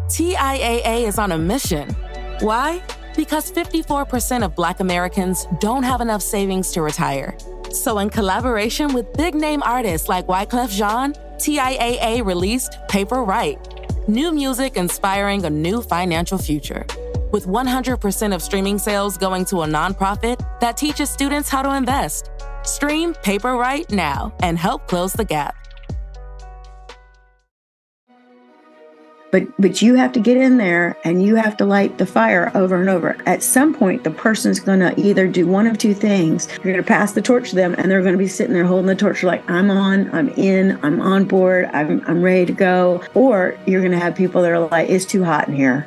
TIAA is on a mission. Why? Because 54% of Black Americans don't have enough savings to retire. So in collaboration with big-name artists like Wyclef Jean, TIAA released Paper Right, new music inspiring a new financial future. With 100% of streaming sales going to a nonprofit that teaches students how to invest. Stream Paper Right now and help close the gap. But you have to get in there and you have to light the fire over and over. At some point, the person's going to either do one of two things. You're going to pass the torch to them and they're going to be sitting there holding the torch like, I'm on, I'm in, I'm on board, I'm ready to go. Or you're going to have people that are like, it's too hot in here.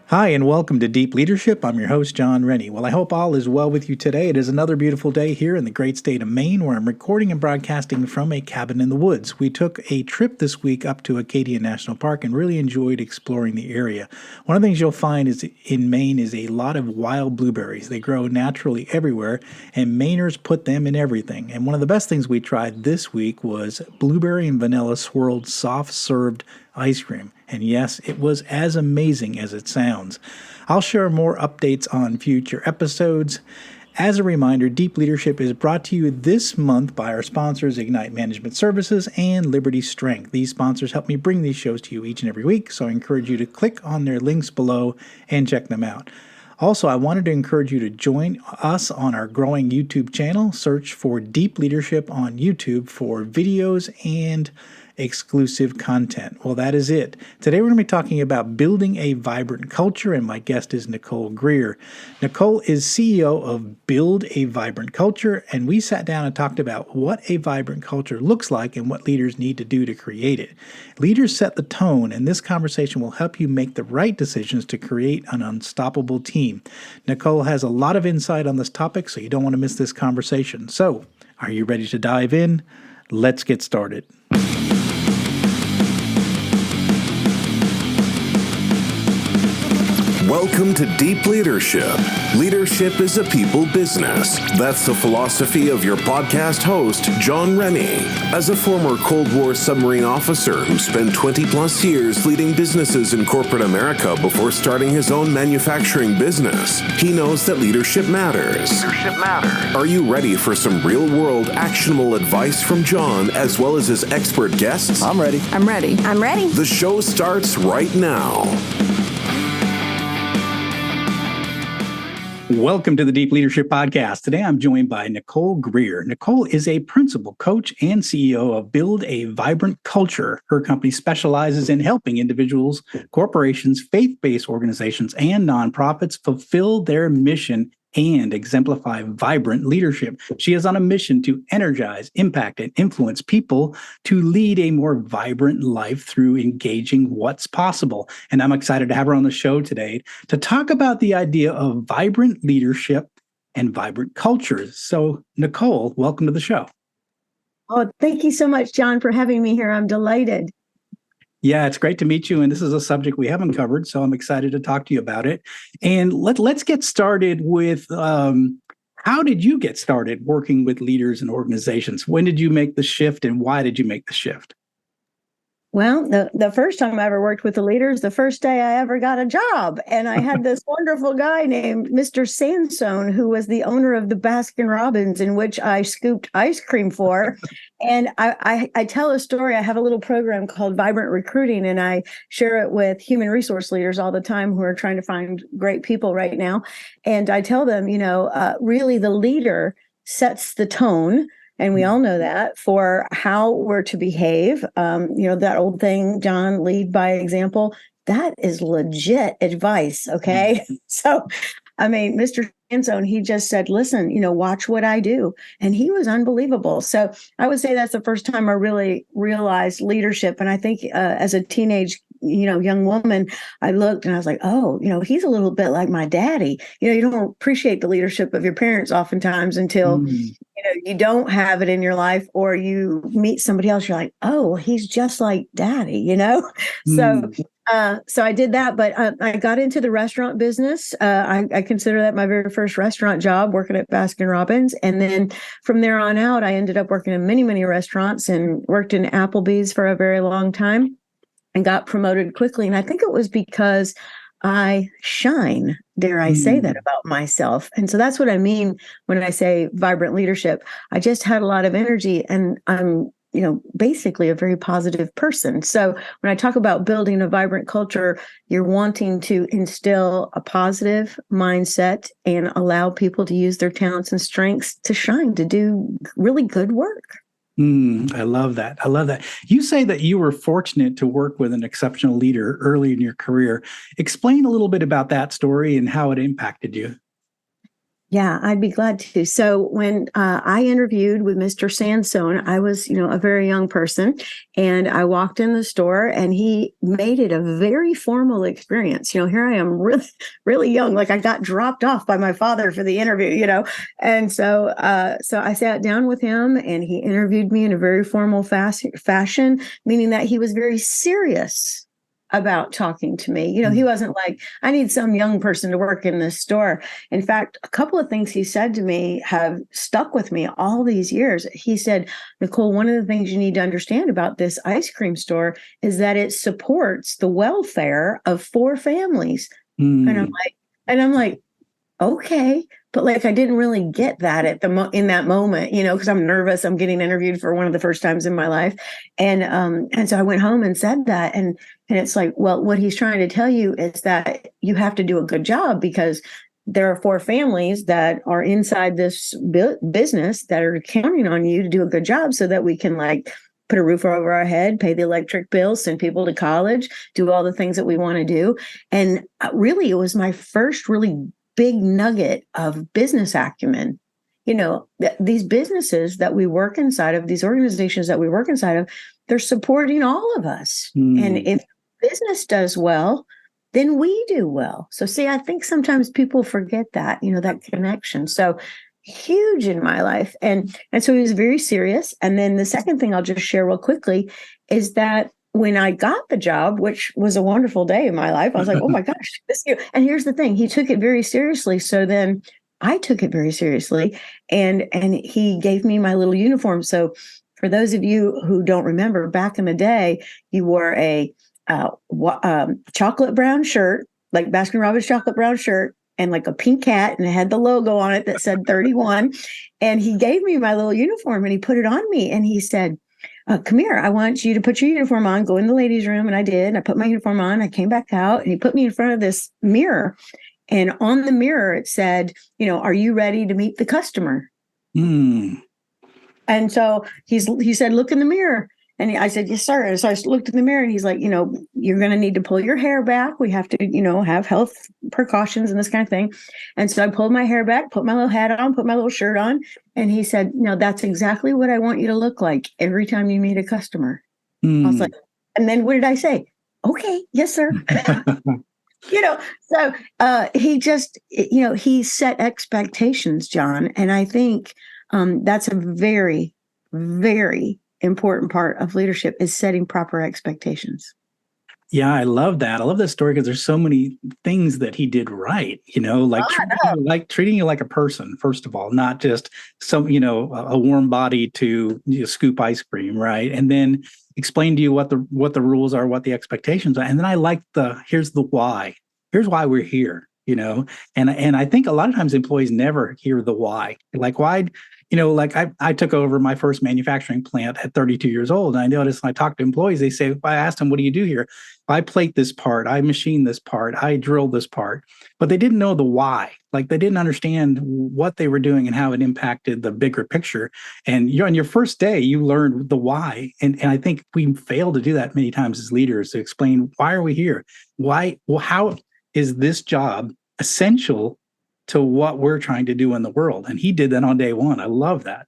Hi, and welcome to Deep Leadership. I'm your host, John Rennie. Well, I hope all is well with you today. It is another beautiful day here in the great state of Maine, where I'm recording and broadcasting from a cabin in the woods. We took a trip this week up to Acadia National Park and really enjoyed exploring the area. One of the things you'll find is in Maine is a lot of wild blueberries. They grow naturally everywhere, and Mainers put them in everything. And one of the best things we tried this week was blueberry and vanilla swirled soft-served ice cream. And yes, it was as amazing as it sounds. I'll share more updates on future episodes. As a reminder, Deep Leadership is brought to you this month by our sponsors, Ignite Management Services and Liberty Strength. These sponsors help me bring these shows to you each and every week, so I encourage you to click on their links below and check them out. Also, I wanted to encourage you to join us on our growing YouTube channel. Search for Deep Leadership on YouTube for videos and exclusive content. Well, that is it. Today we're going to be talking about building a vibrant culture, and my guest is Nicole Greer. Nicole is CEO of Build a Vibrant Culture, and we sat down and talked about what a vibrant culture looks like and what leaders need to do to create it. Leaders set the tone, and this conversation will help you make the right decisions to create an unstoppable team. Nicole has a lot of insight on this topic, so you don't want to miss this conversation. So, are you ready to dive in? Let's get started. Welcome to Deep Leadership. Leadership is a people business. That's the philosophy of your podcast host, John Rennie. As a former Cold War submarine officer who spent 20 plus years leading businesses in corporate America before starting his own manufacturing business, he knows that leadership matters. Are you ready for some real-world actionable advice from John as well as his expert guests? I'm ready. The show starts right now. Welcome to the Deep Leadership Podcast. Today I'm joined by Nicole Greer. Nicole is a principal coach and CEO of Build a Vibrant Culture. Her company specializes in helping individuals, corporations, faith-based organizations, and nonprofits fulfill their mission and exemplify vibrant leadership. She is on a mission to energize, impact, and influence people to lead a more vibrant life through engaging what's possible. And I'm excited to have her on the show today to talk about the idea of vibrant leadership and vibrant cultures. So, Nicole, welcome to the show. Oh, thank you so much, John, for having me here. I'm delighted. Yeah, it's great to meet you. And this is a subject we haven't covered, so I'm excited to talk to you about it. And let's get started with how did you get started working with leaders and organizations? When did you make the shift and why did you make the shift? Well, the first time I ever worked with the leaders, the first day I ever got a job. And I had this wonderful guy named Mr. Sansone, who was the owner of the Baskin Robbins, in which I scooped ice cream for. And I tell a story. I have a little program called Vibrant Recruiting, and I share it with human resource leaders all the time who are trying to find great people right now. And I tell them, really the leader sets the tone. And we all know that for how we're to behave. That old thing, John, lead by example, that is legit advice. Okay. So, Mr. Sansone, he just said, listen, watch what I do. And he was unbelievable. So I would say that's the first time I really realized leadership. And I think as a teenage young woman, I looked and I was like, oh, he's a little bit like my daddy. You don't appreciate the leadership of your parents oftentimes until, you don't have it in your life or you meet somebody else. You're like, oh, he's just like daddy, So So I did that, but I got into the restaurant business. I consider that my very first restaurant job, working at Baskin Robbins. And then from there on out, I ended up working in many, many restaurants and worked in Applebee's for a very long time and got promoted quickly. And I think it was because I shine, dare I say that about myself. And so that's what I mean when I say vibrant leadership. I just had a lot of energy, and I'm basically a very positive person. So when I talk about building a vibrant culture, you're wanting to instill a positive mindset and allow people to use their talents and strengths to shine, to do really good work. I love that. I love that. You say that you were fortunate to work with an exceptional leader early in your career. Explain a little bit about that story and how it impacted you. Yeah, I'd be glad to. So when I interviewed with Mr. Sansone, I was, a very young person, and I walked in the store, and he made it a very formal experience. Here I am, really, really young, like I got dropped off by my father for the interview, and so I sat down with him, and he interviewed me in a very formal fashion, meaning that he was very serious about talking to me. He wasn't like, I need some young person to work in this store. In fact, a couple of things he said to me have stuck with me all these years. He said, Nicole, one of the things you need to understand about this ice cream store is that it supports the welfare of 4 families. And I'm like, okay. But I didn't really get that in that moment, because I'm nervous. I'm getting interviewed for one of the first times in my life. And so I went home and said that. And it's like, well, what he's trying to tell you is that you have to do a good job, because there are 4 families that are inside this business that are counting on you to do a good job so that we can put a roof over our head, pay the electric bill, send people to college, do all the things that we want to do. And really, it was my first really big nugget of business acumen. These businesses that we work inside of, these organizations that we work inside of, they're supporting all of us. And if business does well, then we do well. So see, I think sometimes people forget that, that connection. So huge in my life. And so he was very serious. And then the second thing I'll just share real quickly is that when I got the job, which was a wonderful day in my life, I was like, oh my gosh, and here's the thing, he took it very seriously. So then I took it very seriously, and he gave me my little uniform. So for those of you who don't remember, back in the day, you wore a chocolate brown shirt, like Baskin Robbins chocolate brown shirt, and a pink hat, and it had the logo on it that said 31. And he gave me my little uniform, and he put it on me, and he said, come here, I want you to put your uniform on, go in the ladies' room. And I did. And I put my uniform on. I came back out, and he put me in front of this mirror. And on the mirror, it said, are you ready to meet the customer? And so he said, look in the mirror. And I said, yes, sir. And so I looked in the mirror, and he's like, you're going to need to pull your hair back. We have to, have health precautions and this kind of thing. And so I pulled my hair back, put my little hat on, put my little shirt on. And he said, no, that's exactly what I want you to look like every time you meet a customer. I was like, and then what did I say? Okay, yes, sir. So he just, he set expectations, John. And I think that's a very, very important part of leadership, is setting proper expectations. Yeah, I love that. I love this story because there's so many things that he did right, treating you like a person, first of all, not just a warm body to scoop ice cream, right? And then explain to you what the rules are, what the expectations are. And then I like here's the why. Here's why we're here, and I think a lot of times employees never hear the why. Like, why? I took over my first manufacturing plant at 32 years old. And I noticed when I talk to employees, I asked them, what do you do here? I plate this part, I machine this part, I drill this part, but they didn't know the why. They didn't understand what they were doing and how it impacted the bigger picture. And on your first day, you learned the why. And I think we fail to do that many times as leaders, to explain, why are we here? Why? Well, how is this job essential to what we're trying to do in the world? And he did that on day one. I love that.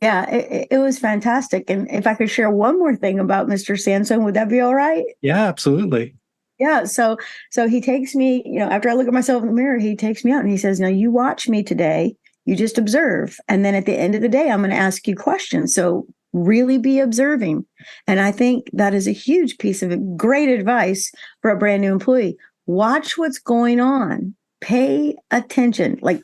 Yeah, it was fantastic. And if I could share one more thing about Mr. Sansone, would that be all right? Yeah, absolutely. Yeah. So he takes me, after I look at myself in the mirror, he takes me out and he says, now you watch me today, you just observe. And then at the end of the day, I'm going to ask you questions. So really be observing. And I think that is a huge piece of great advice for a brand new employee. Watch what's going on. Pay attention, like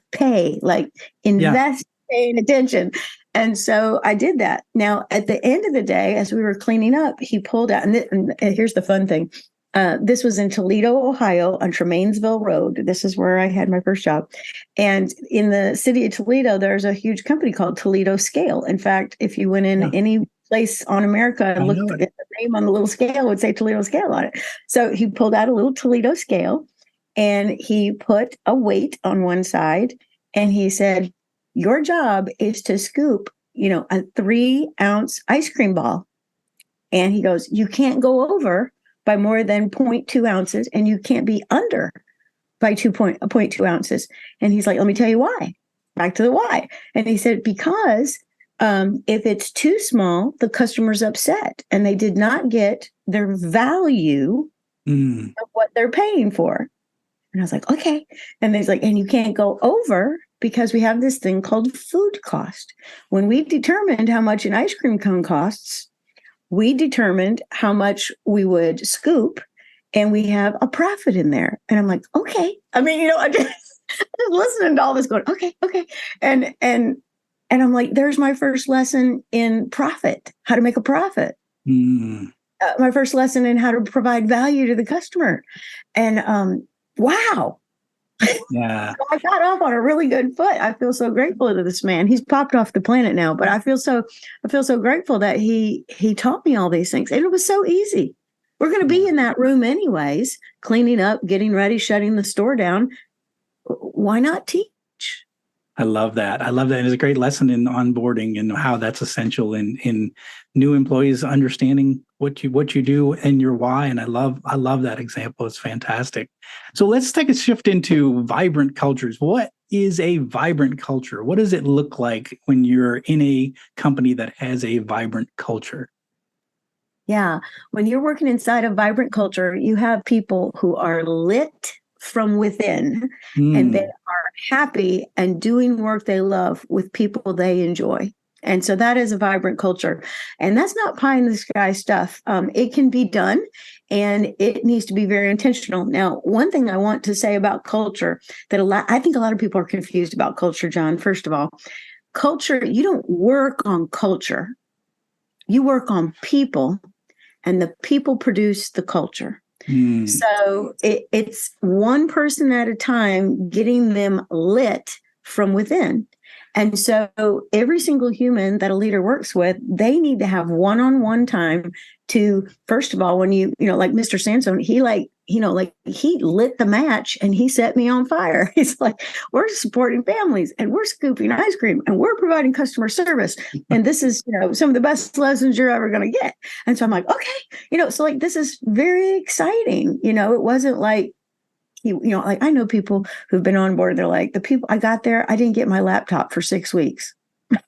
invest, paying attention. And so I did that. Now, at the end of the day, as we were cleaning up, he pulled out, and here's the fun thing. This was in Toledo, Ohio, on Tremainsville Road. This is where I had my first job. And in the city of Toledo, there's a huge company called Toledo Scale. In fact, if you went in any place on America and looked at the name on the little scale, it would say Toledo Scale on it. So he pulled out a little Toledo scale and he put a weight on one side and he said, your job is to scoop, a 3-ounce ice cream ball. And he goes, you can't go over by more than 0.2 ounces, and you can't be under by 0.2 ounces. And he's like, let me tell you why. Back to the why. And he said, because if it's too small, the customer's upset and they did not get their value of what they're paying for. And I was like, okay. And he's like, and you can't go over because we have this thing called food cost. When we determined how much an ice cream cone costs, we determined how much we would scoop, and we have a profit in there. And I'm like, okay. I mean, I just listening to all this going, okay. And I'm like, there's my first lesson in profit, how to make a profit. My first lesson in how to provide value to the customer. And wow. Yeah. So I got off on a really good foot. I feel so grateful to this man. He's popped off the planet now, but I feel so grateful that he taught me all these things. And it was so easy. We're going to be in that room anyways, cleaning up, getting ready, shutting the store down. Why not teach? I love that. It's a great lesson in onboarding and how that's essential in new employees understanding what you do and your why. And I love that example. It's fantastic. So let's take a shift into vibrant cultures. What is a vibrant culture? What does it look like when you're in a company that has a vibrant culture? Yeah. When you're working inside a vibrant culture, you have people who are lit from within and they are happy and doing work they love with people they enjoy. And so that is a vibrant culture. And that's not pie in the sky stuff. It can be done and it needs to be very intentional. Now, one thing I want to say about culture that I think a lot of people are confused about culture, John. First of all, culture, you don't work on culture. You work on people, and the people produce the culture. So it's one person at a time, getting them lit from within. And so every single human that a leader works with, they need to have one-on-one time to, first of all, when like Mr. Sansone, he lit the match and he set me on fire. He's like, we're supporting families and we're scooping ice cream and we're providing customer service. And this is, some of the best lessons you're ever going to get. And so I'm like, okay, so like, this is very exciting. It wasn't like, like I know people who've been on board. They're like, the people I got there, I didn't get my laptop for 6 weeks.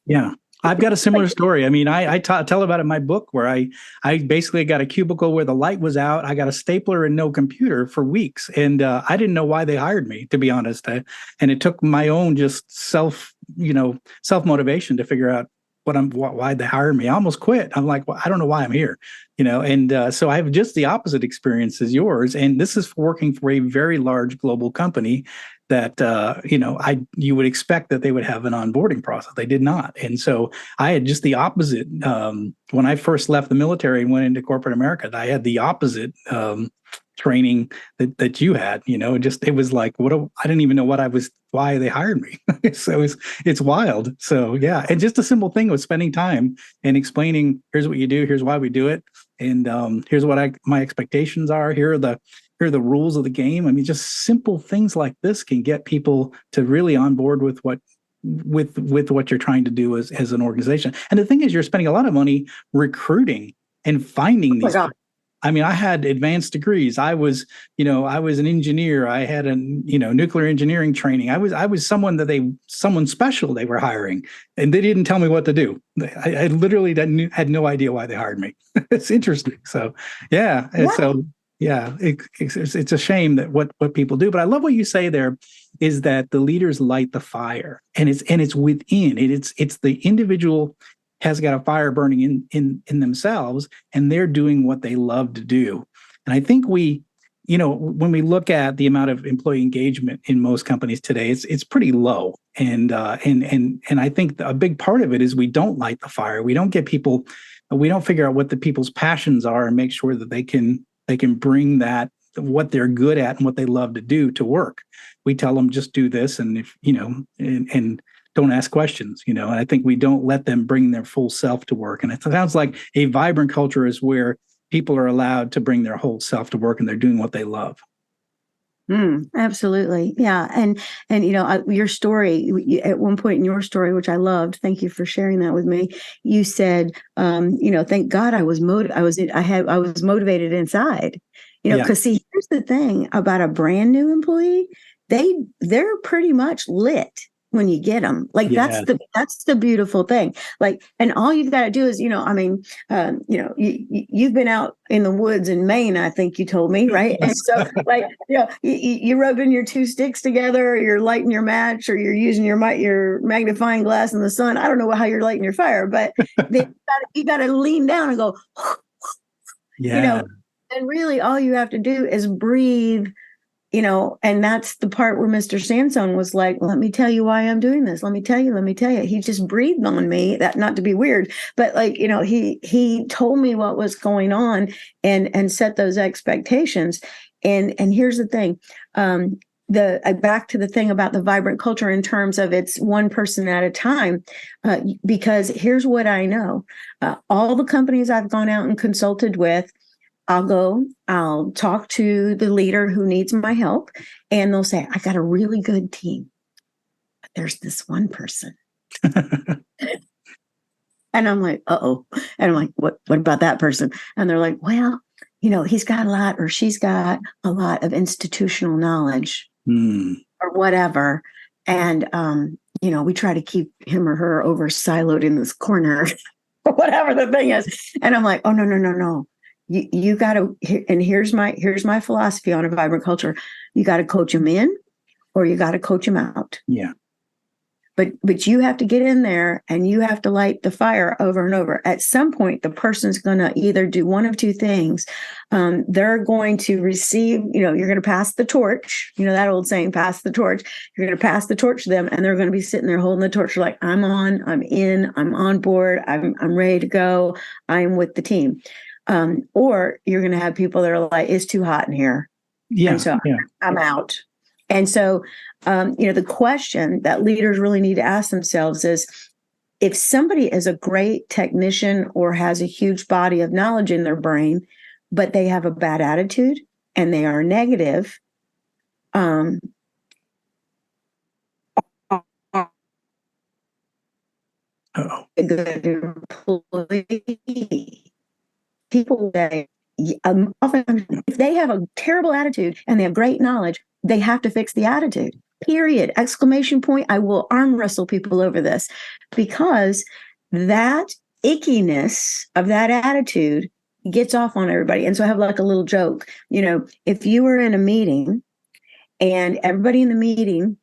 Yeah. I've got a similar story. I mean, I tell about it in my book where I basically got a cubicle where the light was out. I got a stapler and no computer for weeks. And I didn't know why they hired me, to be honest. And it took my own just self-motivation to figure out why they hired me. I almost quit. I'm like, well, I don't know why I'm here, and so I have just the opposite experience as yours. And this is working for a very large global company that, you would expect that they would have an onboarding process. They did not. And so I had just the opposite. When I first left the military and went into corporate America, I had the opposite training that you had. It was like, I didn't even know why they hired me. So it's wild. So yeah, and just a simple thing was spending time and explaining, here's what you do, here's why we do it, and here's what my expectations are. Here are the rules of the game. I mean, just simple things like this can get people to really on board with what you're trying to do as an organization. And the thing is, you're spending a lot of money recruiting and finding these people. I mean, I had advanced degrees. I was an engineer. I had a nuclear engineering training. I was someone special they were hiring, and they didn't tell me what to do. I literally had no idea why they hired me. It's interesting. So yeah. Yeah. So yeah, it's a shame that what people do. But I love what you say there is that the leaders light the fire, and it's within. It's the individual has got a fire burning in themselves, and they're doing what they love to do. And I think when we look at the amount of employee engagement in most companies today, it's pretty low. And I think a big part of it is we don't light the fire. We don't figure out what the people's passions are and make sure that they can bring that, what they're good at and what they love to do, to work. We tell them just do this, and if and don't ask questions, and I think we don't let them bring their full self to work. And it sounds like a vibrant culture is where people are allowed to bring their whole self to work and they're doing what they love. Absolutely. Yeah. And your story, at one point in your story, which I loved, thank you for sharing that with me. You said, thank God I was motivated inside, because see, here's the thing about a brand new employee. They're pretty much lit when you get them. Like, that's the beautiful thing. Like, and all you've got to do is, you've been out in the woods in Maine, I think you told me, right? And so you're rubbing your two sticks together, or you're lighting your match, or you're using your magnifying glass in the sun. I don't know how you're lighting your fire, but you got to lean down and go, and really all you have to do is breathe. And that's the part where Mr. Sansone was like, let me tell you why I'm doing this. Let me tell you. He just breathed on me, that, not to be weird, but he told me what was going on and set those expectations. And here's the thing. Back to the thing about the vibrant culture in terms of it's one person at a time, because here's what I know. All the companies I've gone out and consulted with, I'll talk to the leader who needs my help, and they'll say, I got a really good team, but there's this one person. And I'm like, uh-oh. And I'm like, what about that person? And they're like, well, he's got a lot, or she's got a lot of institutional knowledge or whatever. And, we try to keep him or her over siloed in this corner or whatever the thing is. And I'm like, oh, no. You got to, and here's my philosophy on a vibrant culture. You got to coach them in, or you got to coach them out. Yeah. But you have to get in there and you have to light the fire over and over. At some point, the person's going to either do one of two things. They're going to receive, you're going to pass the torch. That old saying, pass the torch. You're going to pass the torch to them, and they're going to be sitting there holding the torch like, I'm on, I'm in, I'm on board, I'm ready to go, I'm with the team. Or you're going to have people that are like, it's too hot in here. Yeah. And so I'm out. And so, the question that leaders really need to ask themselves is, if somebody is a great technician or has a huge body of knowledge in their brain, but they have a bad attitude and they are negative, people that often, if they have a terrible attitude and they have great knowledge, they have to fix the attitude. Period. Exclamation point. I will arm wrestle people over this, because that ickiness of that attitude gets off on everybody. And so I have like a little joke. If you were in a meeting and everybody in the meeting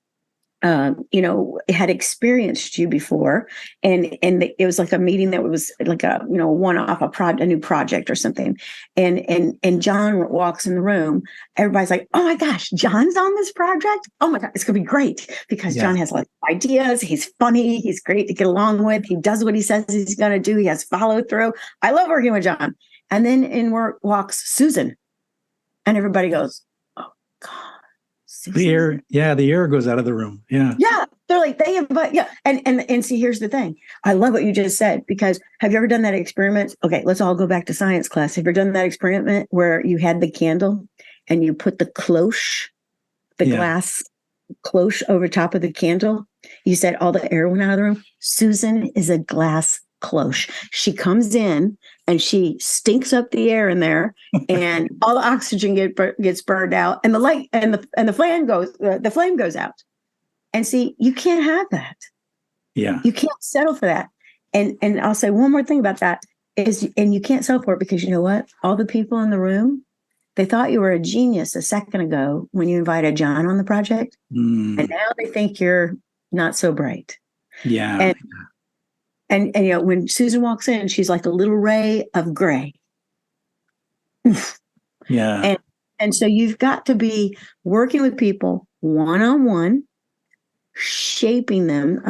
had experienced you before, and it was like a meeting that was like a one-off, a new project or something, and John walks in the room, everybody's like, oh my gosh, John's on this project, oh my god, it's gonna be great, because John has like ideas, he's funny, he's great to get along with, he does what he says he's gonna do, he has follow through. I love working with John. And then in work walks Susan, and everybody goes, oh god. The air goes out of the room. Yeah. Yeah. They're like, they invite, yeah. And see, here's the thing. I love what you just said, because have you ever done that experiment? Okay, let's all go back to science class. Have you ever done that experiment where you had the candle and you put the cloche, glass cloche over top of the candle? You said all the air went out of the room. Susan is a glass cloche. She comes in and she stinks up the air in there, and all the oxygen gets burned out, and the light and the flame goes out. And see, you can't have that. Yeah, you can't settle for that. And I'll say one more thing about that is, and you can't settle for it, because you know what? All the people in the room, they thought you were a genius a second ago when you invited John on the project, and now they think you're not so bright. Yeah. And when Susan walks in, she's like a little ray of gray. Yeah. And so you've got to be working with people one-on-one, shaping them.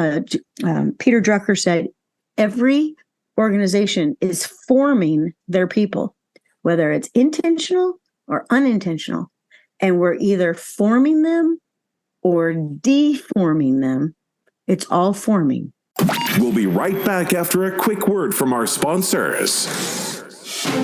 Peter Drucker said, every organization is forming their people, whether it's intentional or unintentional. And we're either forming them or deforming them. It's all forming. We'll be right back after a quick word from our sponsors.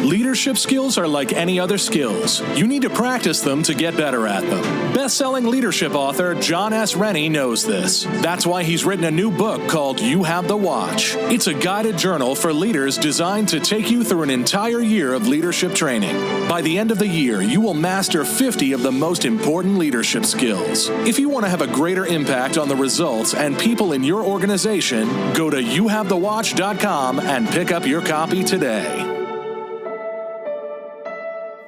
Leadership skills are like any other skills. You need to practice them to get better at them. Best-selling leadership author John S. Rennie knows this. That's why he's written a new book called You Have the Watch. It's a guided journal for leaders designed to take you through an entire year of leadership training. By the end of the year, you will master 50 of the most important leadership skills. If you want to have a greater impact on the results and people in your organization, go to youhavethewatch.com and pick up your copy today.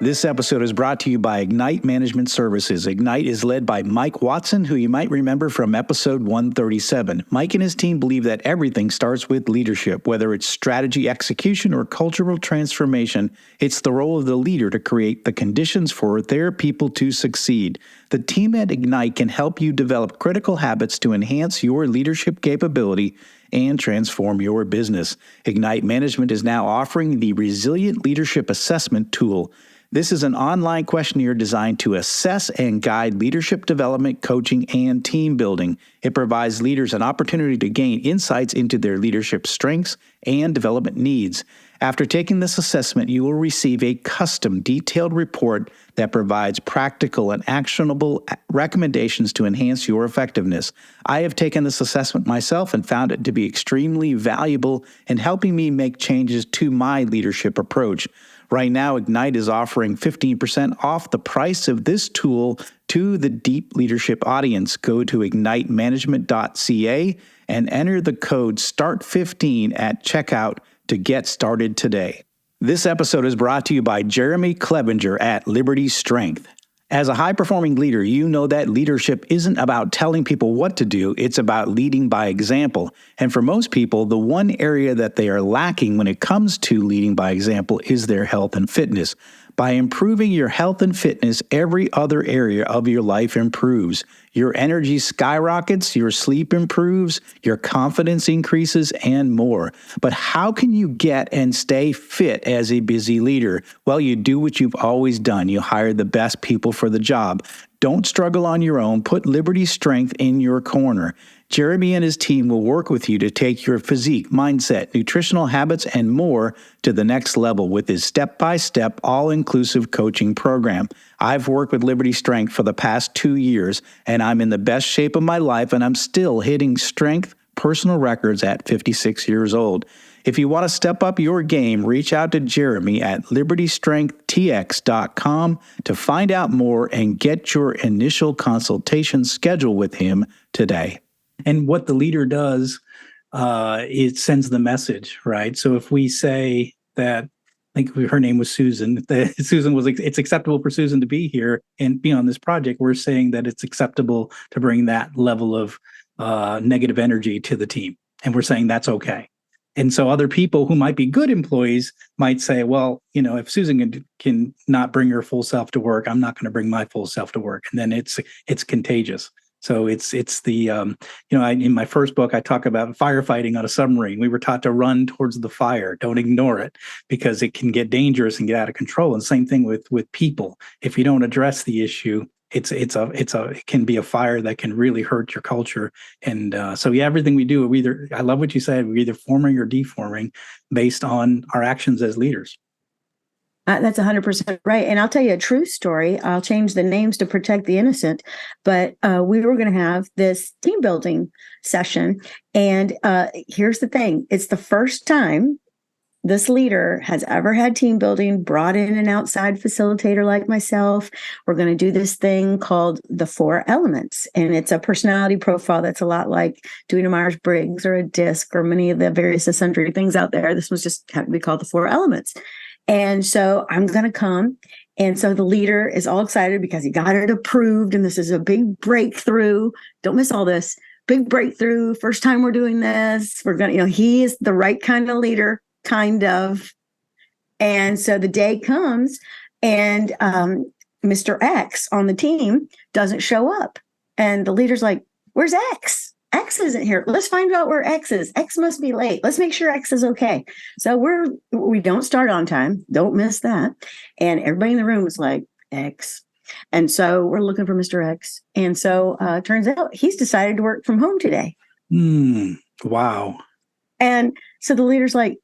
This episode is brought to you by Ignite Management Services. Ignite is led by Mike Watson, who you might remember from episode 137. Mike and his team believe that everything starts with leadership, whether it's strategy execution or cultural transformation. It's the role of the leader to create the conditions for their people to succeed. The team at Ignite can help you develop critical habits to enhance your leadership capability and transform your business. Ignite Management is now offering the Resilient Leadership Assessment Tool. This is an online questionnaire designed to assess and guide leadership development, coaching, and team building. It provides leaders an opportunity to gain insights into their leadership strengths and development needs. After taking this assessment, you will receive a custom, detailed report that provides practical and actionable recommendations to enhance your effectiveness. I have taken this assessment myself and found it to be extremely valuable in helping me make changes to my leadership approach. Right now, Ignite is offering 15% off the price of this tool to the deep leadership audience. Go to ignitemanagement.ca and enter the code START15 at checkout to get started today. This episode is brought to you by Jeremy Clevenger at Liberty Strength. As a high-performing leader, you know that leadership isn't about telling people what to do, it's about leading by example. And for most people, the one area that they are lacking when it comes to leading by example is their health and fitness. By improving your health and fitness, every other area of your life improves. Your energy skyrockets, your sleep improves, your confidence increases, and more. But how can you get and stay fit as a busy leader? Well, you do what you've always done. You hire the best people for the job. Don't struggle on your own. Put Liberty Strength in your corner. Jeremy and his team will work with you to take your physique, mindset, nutritional habits, and more to the next level with his step-by-step, all-inclusive coaching program. I've worked with Liberty Strength for the past 2 years, and I'm in the best shape of my life, and I'm still hitting strength personal records at 56 years old. If you want to step up your game, reach out to Jeremy at libertystrengthtx.com to find out more and get your initial consultation scheduled with him today. And what the leader does, it sends the message, right? So if we say that, I think her name was Susan, Susan was, it's acceptable for Susan to be here and be on this project, we're saying that it's acceptable to bring that level of negative energy to the team. And we're saying that's okay. And so other people who might be good employees might say, well, if Susan can not bring her full self to work, I'm not going to bring my full self to work. And then it's contagious. So it's the, in my first book, I talk about firefighting on a submarine. We were taught to run towards the fire. Don't ignore it because it can get dangerous and get out of control. And same thing with people. If you don't address the issue, it can be a fire that can really hurt your culture. And everything we do, I love what you said, we're either forming or deforming based on our actions as leaders. That's 100% right. And I'll tell you a true story. I'll change the names to protect the innocent. But we were going to have this team building session. And here's the thing. It's the first time this leader has ever had team building, brought in an outside facilitator like myself. We're going to do this thing called the 4 elements. And it's a personality profile that's a lot like doing a Myers-Briggs or a DISC or many of the various and sundry things out there. This was just had to be called the 4 elements. And so I'm going to come. And so the leader is all excited because he got it approved. And this is a big breakthrough. Don't miss all this. big breakthrough. First time we're doing this. We're going to, he is the right kind of leader, kind of. And so the day comes and Mr. X on the team doesn't show up. And the leader's like, where's X? X isn't here. Let's find out where X is. X must be late. Let's make sure X is okay. So we don't start on time. Don't miss that. And everybody in the room was like, X. And so we're looking for Mr. X. And so turns out he's decided to work from home today. Wow. And so the leader's like,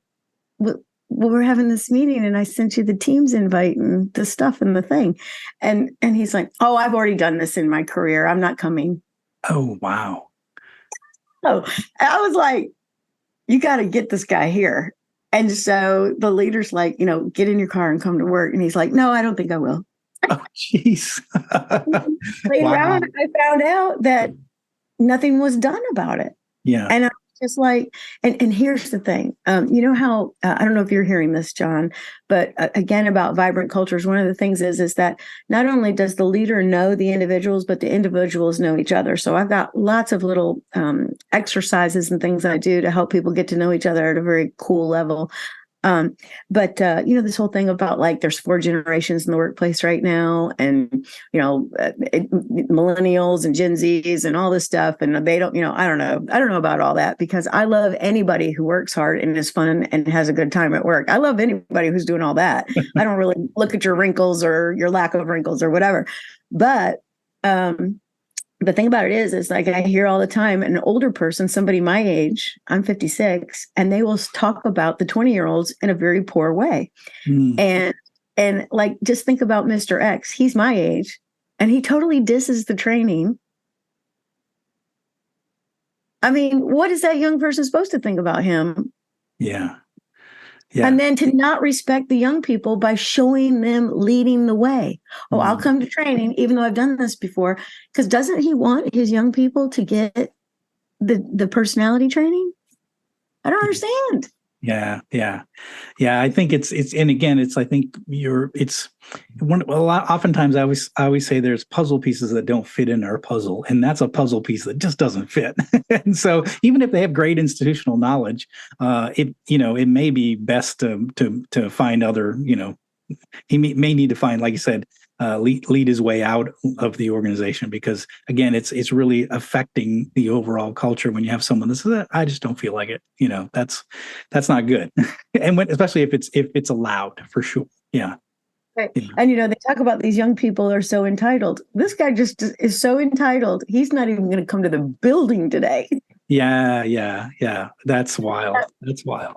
well, we're having this meeting and I sent you the Teams invite and the stuff and the thing. And he's like, oh, I've already done this in my career. I'm not coming. Oh, wow. Oh, I was like, you got to get this guy here. And so the leader's like, get in your car and come to work. And he's like, no, I don't think I will. Oh, jeez. Later on, I found out that nothing was done about it. Yeah. And I was just like, and here's the thing. You know how, I don't know if you're hearing this, John, but again, about vibrant cultures, one of the things is that not only does the leader know the individuals, but the individuals know each other. So I've got lots of little exercises and things I do to help people get to know each other at a very cool level. But this whole thing about like there's 4 generations in the workplace right now, and millennials and Gen Zs and all this stuff, and they don't, I don't know about all that, because I love anybody who works hard and is fun and has a good time at work. I love anybody who's doing all that. I don't really look at your wrinkles or your lack of wrinkles or whatever. But the thing about it is like I hear all the time an older person, somebody my age, I'm 56, and they will talk about the 20-year-olds in a very poor way. And like, just think about Mr. X. He's my age, and he totally disses the training. I mean, what is that young person supposed to think about him? Yeah. Yeah. And then to not respect the young people by showing them leading the way. Oh, I'll come to training, even though I've done this before. Because doesn't he want his young people to get the personality training? I don't understand. Yeah. I think it's, and again, I think oftentimes I always say there's puzzle pieces that don't fit in our puzzle, and that's a puzzle piece that just doesn't fit. And so even if they have great institutional knowledge, it may be best to find other, he may need to find, like you said, lead his way out of the organization, because again, it's really affecting the overall culture when you have someone that says, I just don't feel like it. That's not good. And especially if it's allowed, for sure. Yeah. Right. Yeah. And they talk about these young people are so entitled. This guy just is so entitled. He's not even going to come to the building today. Yeah. That's wild.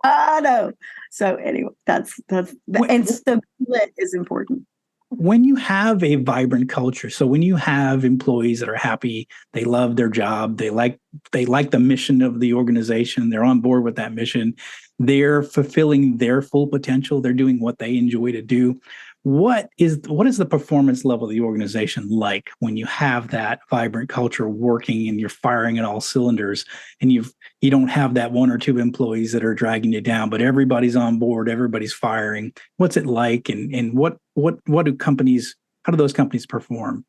I know. So anyway, that's and stability is important. When you have a vibrant culture, so when you have employees that are happy, they love their job, they like the mission of the organization, they're on board with that mission, they're fulfilling their full potential, they're doing what they enjoy to do. What is the performance level of the organization like when you have that vibrant culture working and you're firing at all cylinders, and you don't have that 1 or 2 employees that are dragging you down, but everybody's on board, everybody's firing? What's it like, and how do those companies perform?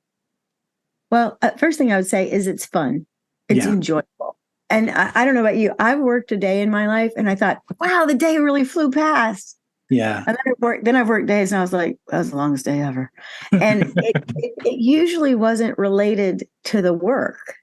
Well, first thing I would say is it's fun. It's enjoyable. And I don't know about you. I've worked a day in my life and I thought, wow, the day really flew past. Yeah. And then I've worked days and I was like, that was the longest day ever. And it usually wasn't related to the work.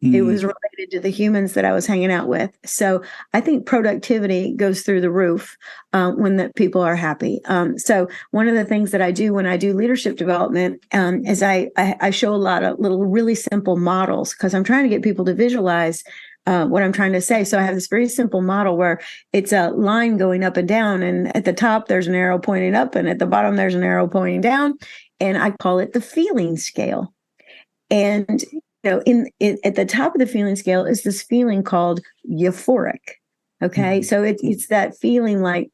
It was related to the humans that I was hanging out with. So I think productivity goes through the roof when the people are happy. So one of the things that I do when I do leadership development is I show a lot of little really simple models, because I'm trying to get people to visualize what I'm trying to say. So I have this very simple model where it's a line going up and down, and at the top there's an arrow pointing up, and at the bottom there's an arrow pointing down, and I call it the feeling scale. And at the top of the feeling scale is this feeling called euphoric. Okay, so it's that feeling like,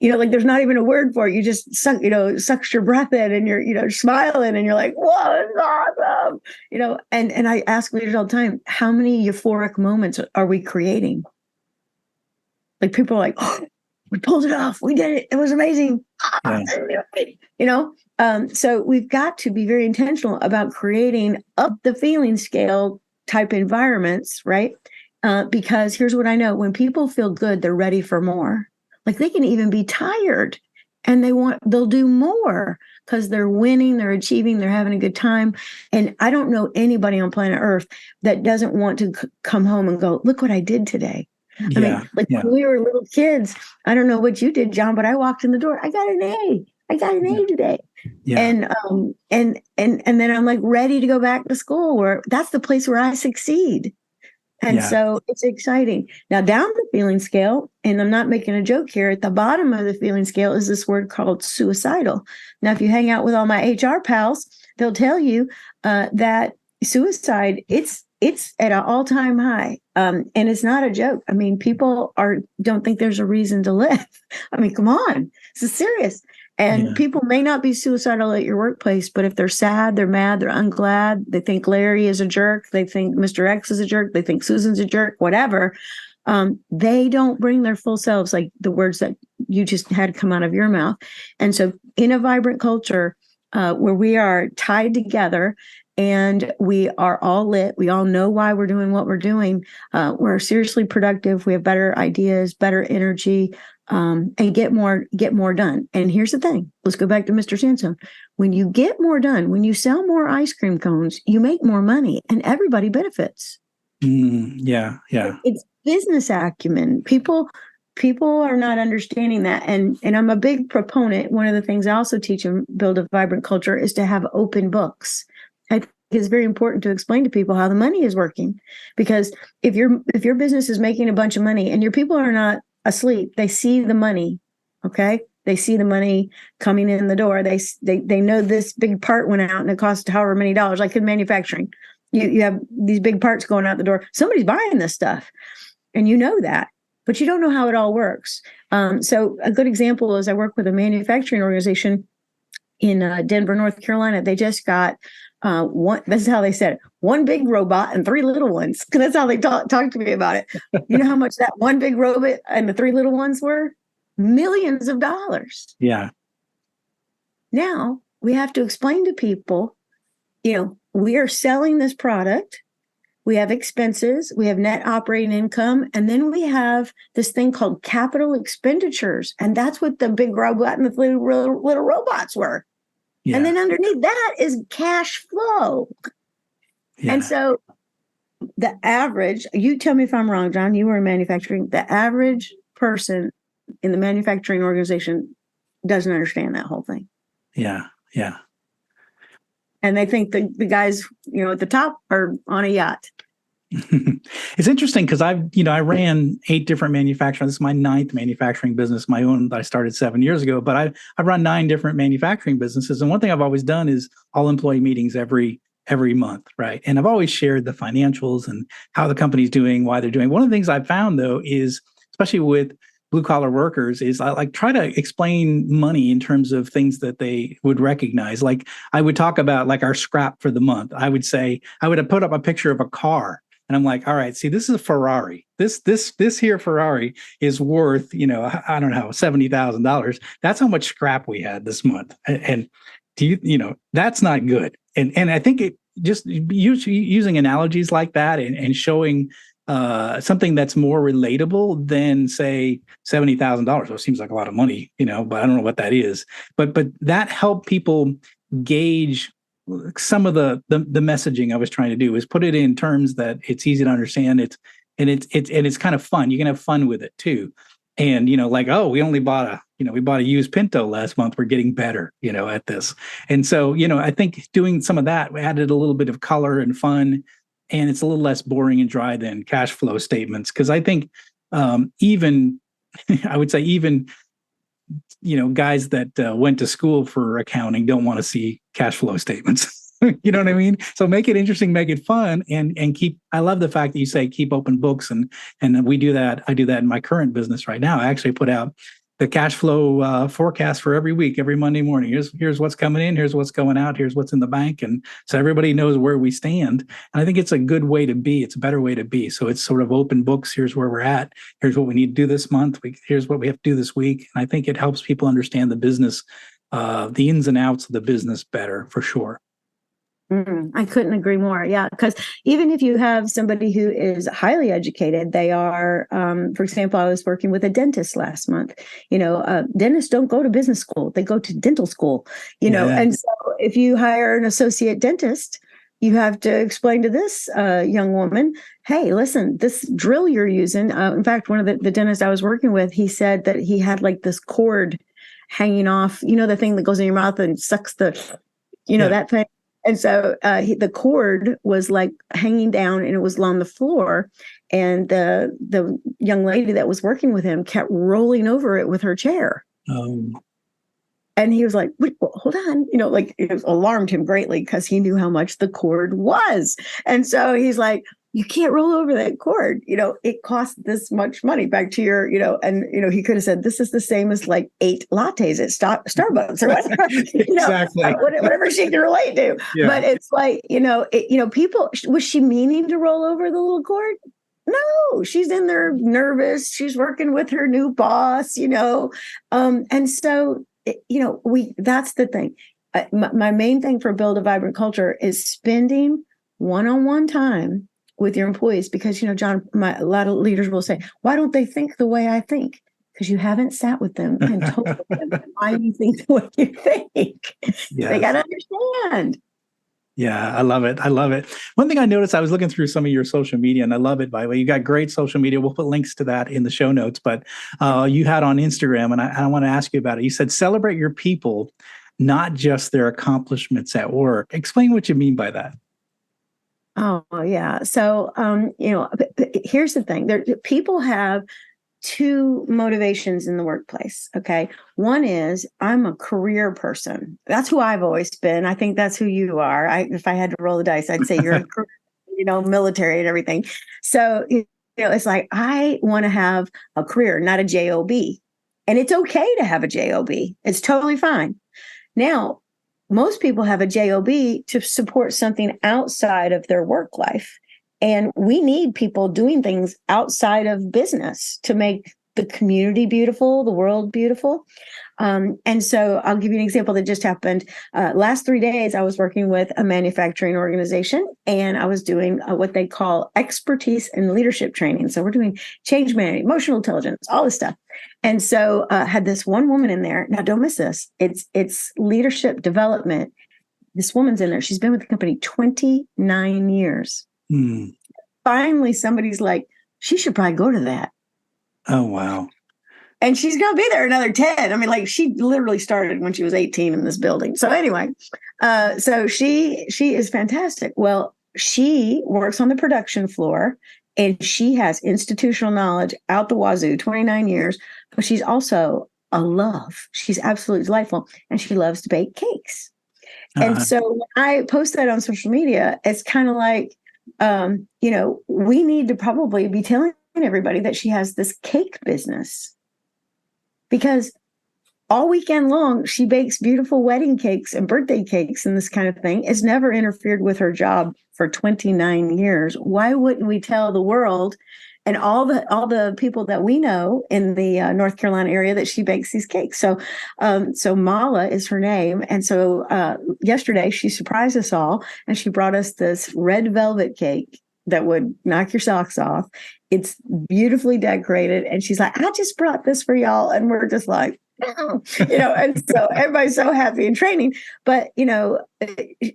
like there's not even a word for it. You just sucks your breath in, and you're smiling, and you're like, whoa, it's awesome. And I ask leaders all the time, how many euphoric moments are we creating? Like, people are like, oh, we pulled it off. We did it. It was amazing. So we've got to be very intentional about creating up the feeling scale type environments, right? Because here's what I know: when people feel good, they're ready for more. Like they can even be tired, and they'll do more because they're winning, they're achieving, they're having a good time. And I don't know anybody on planet Earth that doesn't want to come home and go, "Look what I did today." I mean, when we were little kids, I don't know what you did, John, but I walked in the door. I got an A. I got an A today. Yeah. And then I'm like ready to go back to school, where that's the place where I succeed. And so it's exciting. Now down the feeling scale, and I'm not making a joke here, at the bottom of the feeling scale is this word called suicidal. Now, if you hang out with all my HR pals, they'll tell you that suicide, it's at an all-time high. And it's not a joke. I mean, people don't think there's a reason to live. I mean, come on, this is serious. And people may not be suicidal at your workplace, but if they're sad, they're mad, they're unglad, they think Larry is a jerk, they think Mr. X is a jerk, they think Susan's a jerk, whatever, they don't bring their full selves, like the words that you just had come out of your mouth. And so in a vibrant culture where we are tied together and we are all lit, we all know why we're doing what we're doing, we're seriously productive, we have better ideas, better energy, and get more done. And here's the thing. Let's go back to Mr. Sansone. When you get more done, when you sell more ice cream cones, you make more money and everybody benefits. It's business acumen. People are not understanding that. And I'm a big proponent. One of the things I also teach and build a vibrant culture is to have open books. I think it's very important to explain to people how the money is working, because if your business is making a bunch of money and your people are not asleep, they see the money. Okay. They see the money coming in the door. They know this big part went out and it cost however many dollars, like in manufacturing. You have these big parts going out the door. Somebody's buying this stuff and you know that, but you don't know how it all works. So a good example is I work with a manufacturing organization in Denver, North Carolina. They just got this is how they said it, one big robot and three little ones. Because that's how they talked to me about it. You know how much that one big robot and the three little ones were? Millions of dollars. Yeah. Now we have to explain to people, we are selling this product. We have expenses, we have net operating income, and then we have this thing called capital expenditures. And that's what the big robot and the little robots were. Yeah. And then underneath that is cash flow. Yeah. And so the average, you tell me if I'm wrong, John, you were in manufacturing, the average person in the manufacturing organization doesn't understand that whole thing. Yeah. Yeah. And they think the guys, at the top are on a yacht. It's interesting because I ran 8 different manufacturing. This is my 9th manufacturing business, my own that I started 7 years ago. But I run 9 different manufacturing businesses. And one thing I've always done is all employee meetings every month, right? And I've always shared the financials and how the company's doing, why they're doing. One of the things I've found though is, especially with blue collar workers, is I try to explain money in terms of things that they would recognize. Like I would talk about like our scrap for the month. I would have put up a picture of a car. And I'm like, all right, see, this is a Ferrari. This here Ferrari is worth, I don't know, $70,000. That's how much scrap we had this month. And that's not good. And I think it just using analogies like that and showing something that's more relatable than say $70,000. Well, it seems like a lot of money, but I don't know what that is. But that helped people gauge some of the messaging I was trying to do, is put it in terms that it's easy to understand. It's kind of fun. You can have fun with it too. And, we only bought we bought a used Pinto last month. We're getting better, at this. And so, I think doing some of that added a little bit of color and fun, and it's a little less boring and dry than cash flow statements. Cause I think, even guys that went to school for accounting don't want to see cash flow statements. You know what I mean? So make it interesting, make it fun, and I love the fact that you say keep open books, and we do that. I do that in my current business right now. I actually put out the cash flow forecast for every week, every Monday morning. Here's what's coming in, here's what's going out, here's what's in the bank, and so everybody knows where we stand. And I think it's a good way to be. It's a better way to be. So it's sort of open books. Here's where we're at. Here's what we need to do this month. Here's what we have to do this week. And I think it helps people understand the business, the ins and outs of the business better, for sure. I couldn't agree more. Yeah, because even if you have somebody who is highly educated, they are, for example, I was working with a dentist last month. Dentists don't go to business school; they go to dental school. Yeah. And so if you hire an associate dentist, you have to explain to this young woman, "Hey, listen, this drill you're using." In fact, one of the dentists I was working with, he said that he had like this cord hanging off. The thing that goes in your mouth and sucks that thing. And so the cord was like hanging down and it was on the floor. And the young lady that was working with him kept rolling over it with her chair. And he was like, wait, well, hold on. Like it alarmed him greatly because he knew how much the cord was. And so he's like, you can't roll over that cord. It costs this much money back to your, and he could have said, this is the same as like 8 lattes at Starbucks or whatever, Exactly. Whatever she can relate to. Yeah. But it's like, people, was she meaning to roll over the little cord? No, she's in there nervous. She's working with her new boss, and so, that's the thing. My main thing for Build a Vibrant Culture is spending one-on-one time with your employees, because, John, a lot of leaders will say, why don't they think the way I think? Because you haven't sat with them and told them why you think the way you think. Yes. They got to understand. Yeah, I love it. One thing I noticed, I was looking through some of your social media, and I love it, by the way. You got great social media. We'll put links to that in the show notes. But you had on Instagram, and I want to ask you about it. You said, celebrate your people, not just their accomplishments at work. Explain what you mean by that. Oh, yeah. So, here's the thing. People have 2 motivations in the workplace. Okay. One is, I'm a career person. That's who I've always been. I think that's who you are. If I had to roll the dice, I'd say you're a career, military and everything. So, it's like, I want to have a career, not a job. And it's okay to have a job. It's totally fine. Now, most people have a job to support something outside of their work life. And we need people doing things outside of business to make the community beautiful, the world beautiful. And so I'll give you an example that just happened. Last 3 days, I was working with a manufacturing organization, and I was doing what they call expertise and leadership training. So we're doing change management, emotional intelligence, all this stuff. And so had this one woman in there. Now, don't miss this. It's leadership development. This woman's in there. She's been with the company 29 years. Finally, somebody's like, she should probably go to that. Oh, wow. And she's going to be there another 10. I mean, like, she literally started when she was 18 in this building. So anyway, so she is fantastic. Well, she works on the production floor, and she has institutional knowledge out the wazoo, 29 years, but she's also a love. She's absolutely delightful, and she loves to bake cakes. And so when I post that on social media, it's kind of like, we need to probably be telling everybody that she has this cake business, because all weekend long, she bakes beautiful wedding cakes and birthday cakes and this kind of thing. It's never interfered with her job for 29 years. Why wouldn't we tell the world and all the people that we know in the North Carolina area that she bakes these cakes? So Mala is her name. And so yesterday she surprised us all, and she brought us this red velvet cake that would knock your socks off. It's beautifully decorated. And she's like, I just brought this for y'all. And we're just like, oh, and so everybody's so happy in training. But,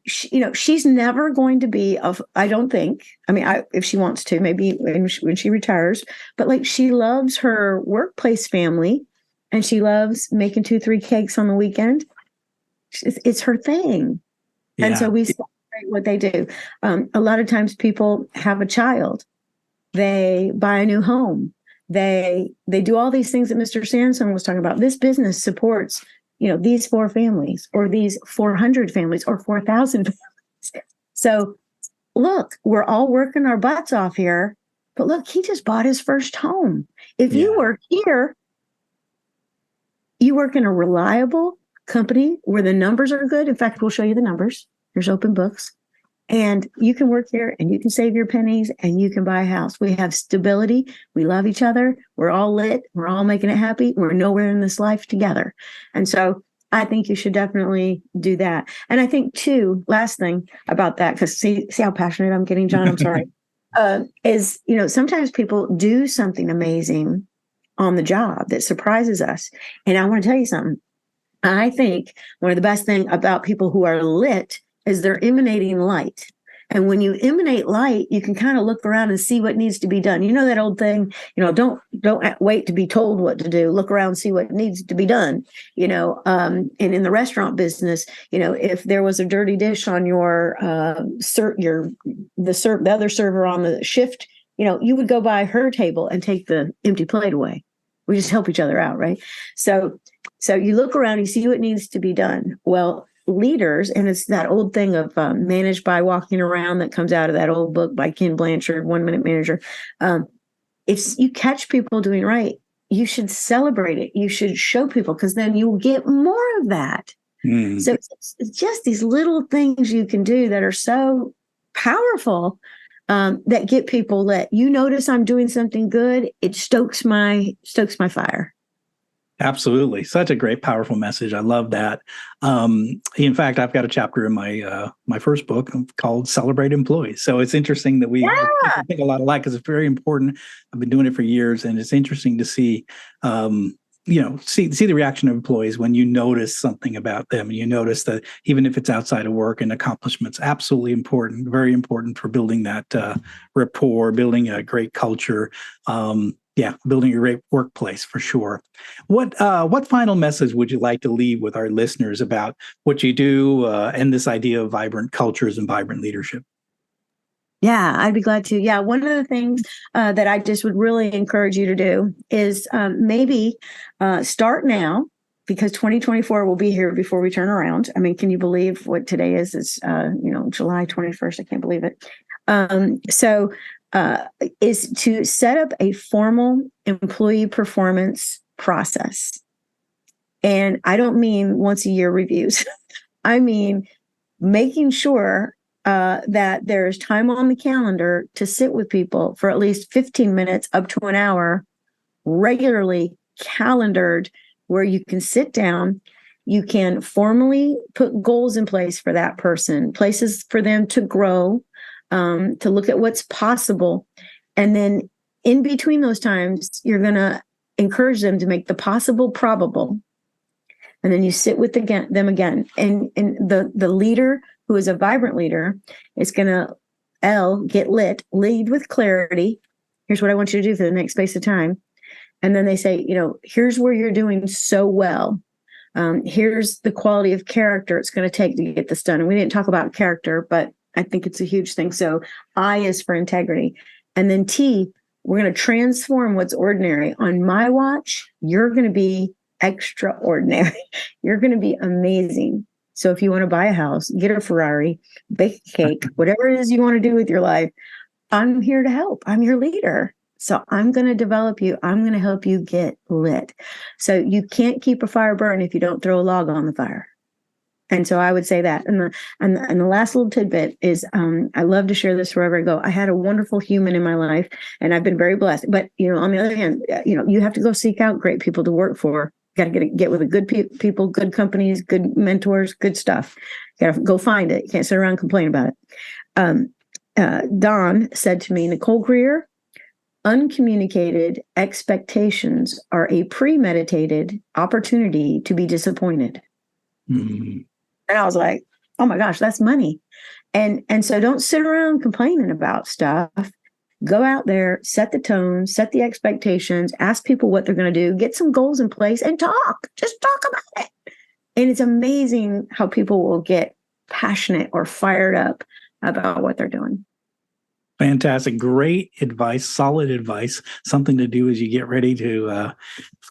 she's never going to be I don't think, if she wants to, maybe when she retires, but like, she loves her workplace family, and she loves making 2-3 cakes on the weekend. It's her thing. Yeah. And so we celebrate what they do. A lot of times people have a child, they buy a new home, they do all these things that Mr. Sansone was talking about. This business supports, these 4 families, or these 400 families, or 4,000 families. So look, we're all working our butts off here, but look, he just bought his first home. If you work here, you work in a reliable company where the numbers are good. In fact, we'll show you the numbers. There's open books. And you can work here, and you can save your pennies, and you can buy a house. We have stability. We love each other. We're all lit. We're all making it happy. We're nowhere in this life together. And so I think you should definitely do that. And I think too, last thing about that, because see how passionate I'm getting, John, I'm sorry, is, sometimes people do something amazing on the job that surprises us. And I want to tell you something. I think one of the best things about people who are lit is they're emanating light. And when you emanate light, you can kind of look around and see what needs to be done. You know that old thing, don't wait to be told what to do. Look around and see what needs to be done. And in the restaurant business, if there was a dirty dish on the other server on the shift, you would go by her table and take the empty plate away. We just help each other out, right? So you look around, you see what needs to be done. Well, leaders, and it's that old thing of managed by walking around that comes out of that old book by Ken Blanchard, 1 Minute Manager. If you catch people doing right, you should celebrate it. You should show people, because then you'll get more of that. So it's just these little things you can do that are so powerful, that get people lit. You notice I'm doing something good, it stokes my fire. Absolutely. Such a great, powerful message. I love that. In fact, I've got a chapter in my first book called Celebrate Employees. So it's interesting that we think a lot alike, because it's very important. I've been doing it for years, and it's interesting to see, see the reaction of employees when you notice something about them. You notice that even if it's outside of work and accomplishments, absolutely important, very important for building that rapport, building a great culture. Building a great workplace for sure. What final message would you like to leave with our listeners about what you do and this idea of vibrant cultures and vibrant leadership? Yeah, I'd be glad to. Yeah, one of the things that I just would really encourage you to do is maybe start now, because 2024 will be here before we turn around. I mean, can you believe what today is? It's July 21st. I can't believe it. Is to set up a formal employee performance process. And I don't mean once a year reviews. I mean, making sure that there's time on the calendar to sit with people for at least 15 minutes up to an hour, regularly calendared, where you can sit down, you can formally put goals in place for that person, places for them to grow, to look at what's possible. And then in between those times, you're going to encourage them to make the possible probable. And then you sit with them again. And the leader who is a vibrant leader is going to get lit, lead with clarity. Here's what I want you to do for the next space of time. And then they say, here's where you're doing so well. Here's the quality of character it's going to take to get this done. And we didn't talk about character, but I think it's a huge thing. So I is for integrity. And then T, we're going to transform what's ordinary. On my watch, you're going to be extraordinary. You're going to be amazing. So if you want to buy a house, get a Ferrari, bake a cake, whatever it is you want to do with your life, I'm here to help. I'm your leader. So I'm going to develop you. I'm going to help you get lit. So you can't keep a fire burning if you don't throw a log on the fire. And so I would say that. And the last little tidbit is, I love to share this wherever I go. I had a wonderful human in my life, and I've been very blessed. But, on the other hand, you have to go seek out great people to work for. You got to get with the good people, good companies, good mentors, good stuff. You got to go find it. You can't sit around and complain about it. Don said to me, Nicole Greer, uncommunicated expectations are a premeditated opportunity to be disappointed. Mm-hmm. And I was like, oh my gosh, that's money. And so don't sit around complaining about stuff. Go out there, set the tone, set the expectations, ask people what they're going to do, get some goals in place, and talk. Just talk about it. And it's amazing how people will get passionate or fired up about what they're doing. Fantastic. Great advice, solid advice, something to do as you get ready to,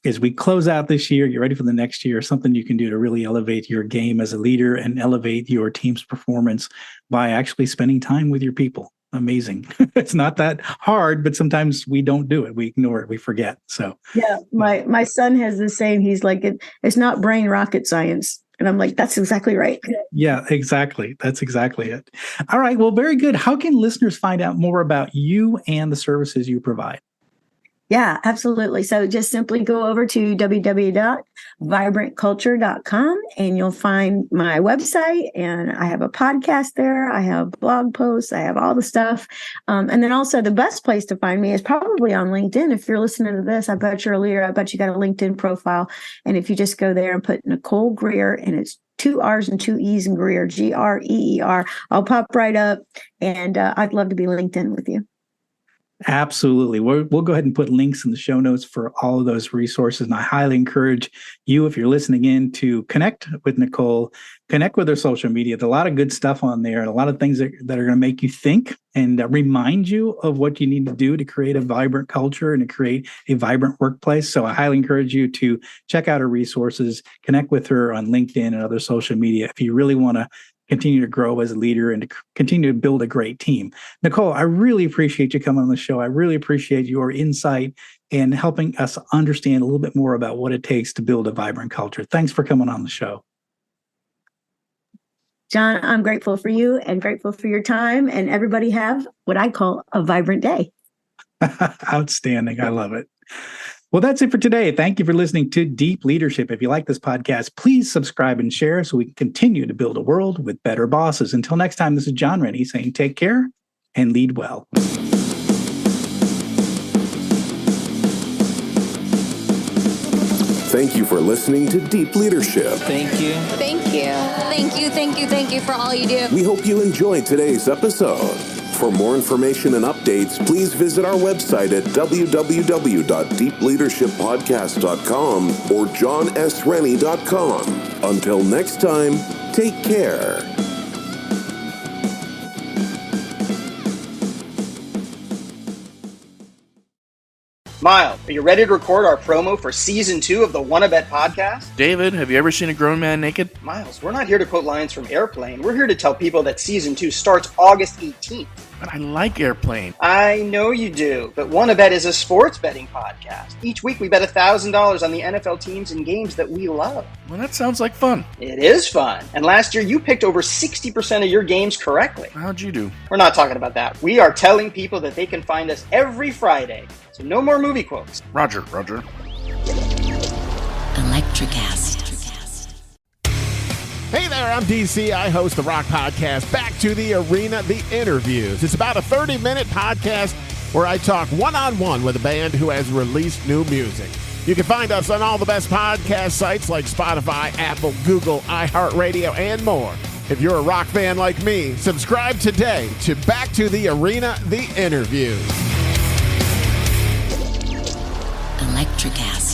as we close out this year, get ready for the next year, something you can do to really elevate your game as a leader and elevate your team's performance by actually spending time with your people. Amazing. It's not that hard, but sometimes we don't do it. We ignore it. We forget. So yeah, my son has the same. He's like, it's not brain rocket science. And I'm like, that's exactly right. Yeah, exactly. That's exactly it. All right. Well, very good. How can listeners find out more about you and the services you provide? Yeah, absolutely. So just simply go over to www.vibrantculture.com and you'll find my website. And I have a podcast there. I have blog posts. I have all the stuff. And then also the best place to find me is probably on LinkedIn. If you're listening to this, I bet you're a leader. I bet you got a LinkedIn profile. And if you just go there and put Nicole Greer, and it's 2 R's and 2 E's in Greer, Greer, I'll pop right up. And I'd love to be linked in with you. Absolutely. We'll go ahead and put links in the show notes for all of those resources. And I highly encourage you, if you're listening in, to connect with Nicole, connect with her social media. There's a lot of good stuff on there and a lot of things that are going to make you think and remind you of what you need to do to create a vibrant culture and to create a vibrant workplace. So I highly encourage you to check out her resources, connect with her on LinkedIn and other social media if you really want to continue to grow as a leader and to continue to build a great team. Nicole, I really appreciate you coming on the show. I really appreciate your insight and helping us understand a little bit more about what it takes to build a vibrant culture. Thanks for coming on the show. John, I'm grateful for you and grateful for your time, and everybody have what I call a vibrant day. Outstanding. I love it. Well, that's it for today. Thank you for listening to Deep Leadership. If you like this podcast, please subscribe and share so we can continue to build a world with better bosses. Until next time, this is John Rennie saying take care and lead well. Thank you for listening to Deep Leadership. Thank you. Thank you. Thank you, thank you, thank you for all you do. We hope you enjoyed today's episode. For more information and updates, please visit our website at www.deepleadershippodcast.com or johnsrennie.com. Until next time, take care. Miles, are you ready to record our promo for Season 2 of the Wanna Bet podcast? David, have you ever seen a grown man naked? Miles, we're not here to quote lines from Airplane. We're here to tell people that Season 2 starts August 18th. But I like Airplane. I know you do, but Wanna Bet is a sports betting podcast. Each week we bet $1,000 on the NFL teams and games that we love. Well, that sounds like fun. It is fun. And last year you picked over 60% of your games correctly. How'd you do? We're not talking about that. We are telling people that they can find us every Friday. So no more movie quotes. Roger. Electricast. Hey there, I'm DC. I host the rock podcast, Back to the Arena, The Interviews. It's about a 30-minute podcast where I talk one-on-one with a band who has released new music. You can find us on all the best podcast sites like Spotify, Apple, Google, iHeartRadio, and more. If you're a rock fan like me, subscribe today to Back to the Arena, The Interviews. Electricast.